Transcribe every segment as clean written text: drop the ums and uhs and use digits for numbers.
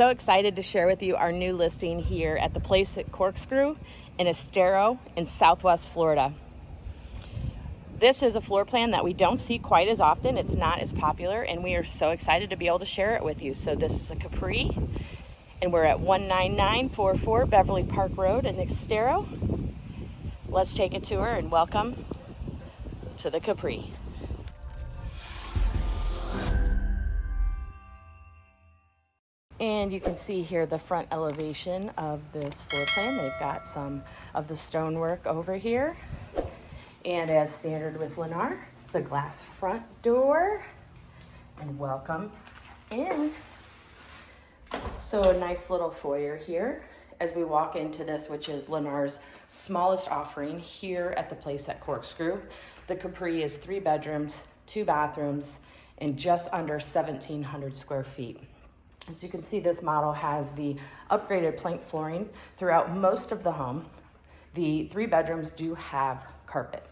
so excited to share with you our new listing here at the place at Corkscrew in Estero in Southwest Florida. This is a floor plan that we don't see quite as often. It's not as popular, and we are so excited to be able to share it with you. So this is a Capri, and we're at 19944 Beverly Park Road in Estero. Let's take a tour and welcome to the Capri. And you can see here the front elevation of this floor plan. They've got some of the stonework over here. And as standard with Lennar, the glass front door. And welcome in. So a nice little foyer here as we walk into this, which is Lennar's smallest offering here at the place at Corkscrew. The Capri is 3 bedrooms, 2 bathrooms, and just under 1,700 square feet. As you can see, this model has the upgraded plank flooring throughout most of the home. The 3 bedrooms do have carpet.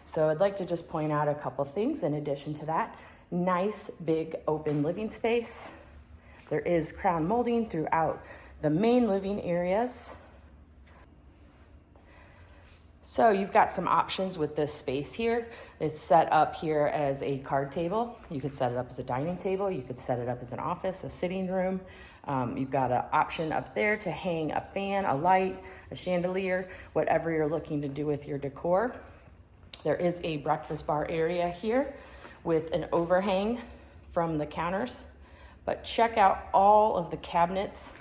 So I'd like to just point out a couple things in addition to that. Nice, big, open living space. There is crown molding throughout the main living areas. So you've got some options with this space here. It's set up here as a card table. You could set it up as a dining table. You could set it up as an office, a sitting room. You've got an option up there to hang a fan, a light, a chandelier, whatever you're looking to do with your decor. There is a breakfast bar area here with an overhang from the counters. But check out all of the cabinets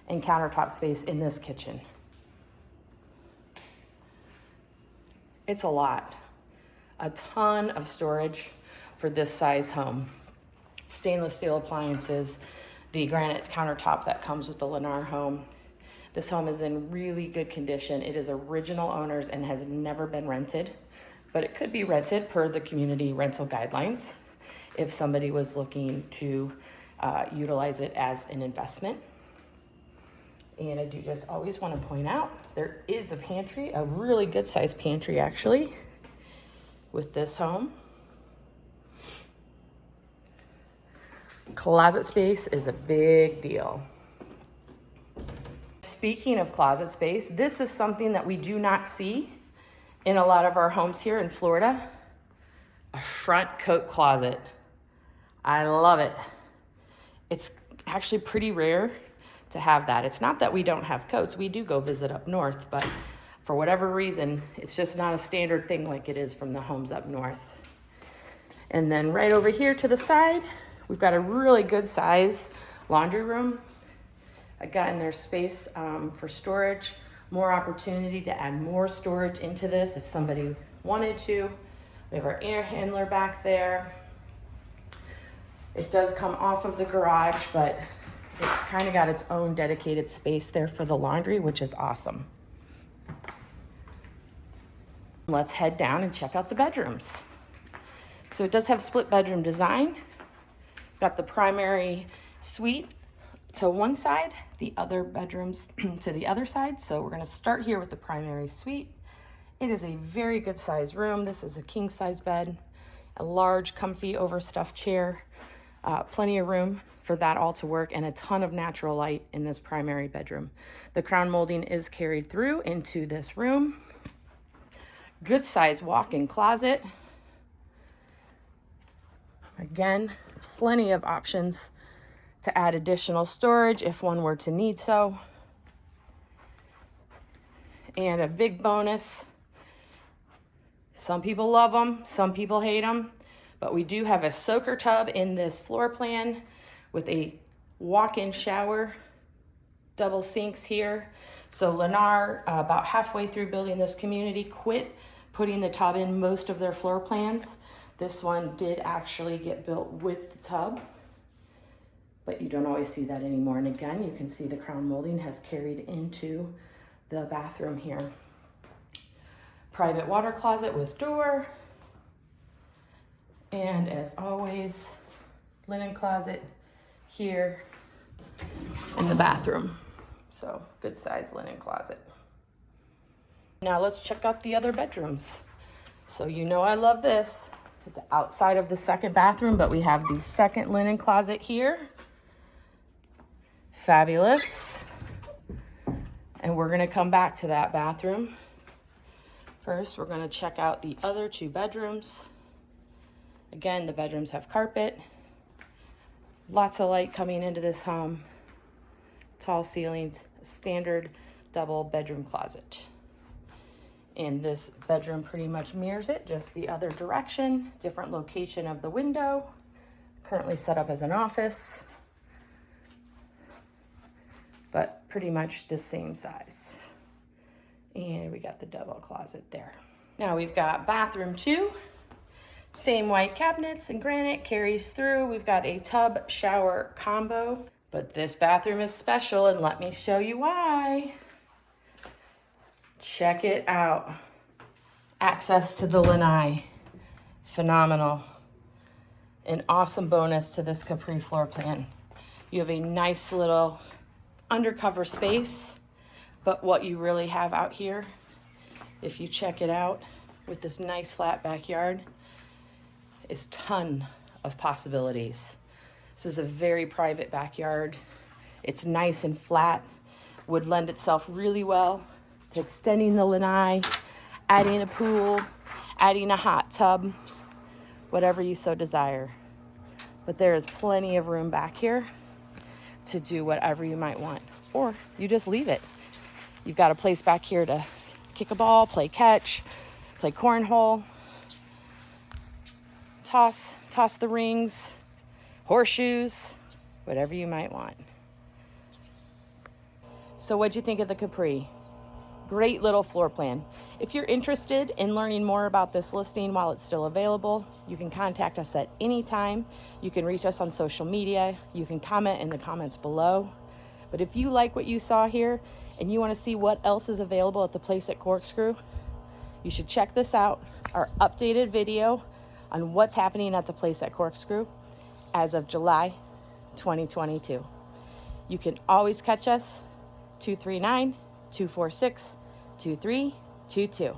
and countertop space in this kitchen. It's a lot. A ton of storage for this size home. Stainless steel appliances, the granite countertop that comes with the Lennar home. This home is in really good condition. It is original owners and has never been rented, but it could be rented per the community rental guidelines if somebody was looking to utilize it as an investment. And I do just always want to point out, there is a pantry, a really good sized pantry actually, with this home. Closet space is a big deal. Speaking of closet space, this is something that we do not see in a lot of our homes here in Florida. A front coat closet. I love it. It's actually pretty rare to have that. It's not that we don't have coats. We do go visit up north, but for whatever reason, it's just not a standard thing like it is from the homes up north. And then right over here to the side, we've got a really good size laundry room. Again, there's space for storage, more opportunity to add more storage into this if somebody wanted to. We have our air handler back there. It does come off of the garage, but it's kind of got its own dedicated space there for the laundry, which is awesome. Let's head down and check out the bedrooms. So it does have split bedroom design. Got the primary suite to one side, the other bedrooms to the other side. So we're gonna start here with the primary suite. It is a very good size room. This is a king size bed, a large comfy overstuffed chair, plenty of room for that all to work, and a ton of natural light in this primary bedroom. The crown molding is carried through into this room. Good size walk-in closet. Again, plenty of options to add additional storage if one were to need so. And a big bonus, some people love them, some people hate them, but we do have a soaker tub in this floor plan with a walk-in shower, double sinks here. So Lennar, about halfway through building this community, quit putting the tub in most of their floor plans. This one did actually get built with the tub, but you don't always see that anymore. And again, you can see the crown molding has carried into the bathroom here. Private water closet with door. And as always, linen closet here in the bathroom. So good size linen closet. Now let's check out the other bedrooms. So you know I love this. It's outside of the second bathroom, but we have the second linen closet here. Fabulous. And we're gonna come back to that bathroom. First, we're gonna check out the other 2 bedrooms. Again, the bedrooms have carpet. Lots of light coming into this home. Tall ceilings, standard double bedroom closet. And this bedroom pretty much mirrors it, just the other direction, different location of the window. Currently set up as an office, but pretty much the same size. And we got the double closet there. Now we've got bathroom 2. Same white cabinets and granite carries through. We've got a tub shower combo, but this bathroom is special, and let me show you why. Check it out. Access to the lanai. Phenomenal. An awesome bonus to this Capri floor plan. You have a nice little undercover space, but what you really have out here, if you check it out with this nice flat backyard, is ton of possibilities. This is a very private backyard. It's nice and flat, would lend itself really well to extending the lanai, adding a pool, adding a hot tub, whatever you so desire. But there is plenty of room back here to do whatever you might want, or you just leave it. You've got a place back here to kick a ball, play catch, play cornhole, toss the rings, horseshoes, whatever you might want. So what'd you think of the Capri? Great little floor plan. If you're interested in learning more about this listing while it's still available, you can contact us at any time. You can reach us on social media. You can comment in the comments below. But if you like what you saw here and you want to see what else is available at the place at Corkscrew, you should check this out, our updated video on what's happening at the place at Corkscrew as of July 2022. You can always catch us 239-246-2322.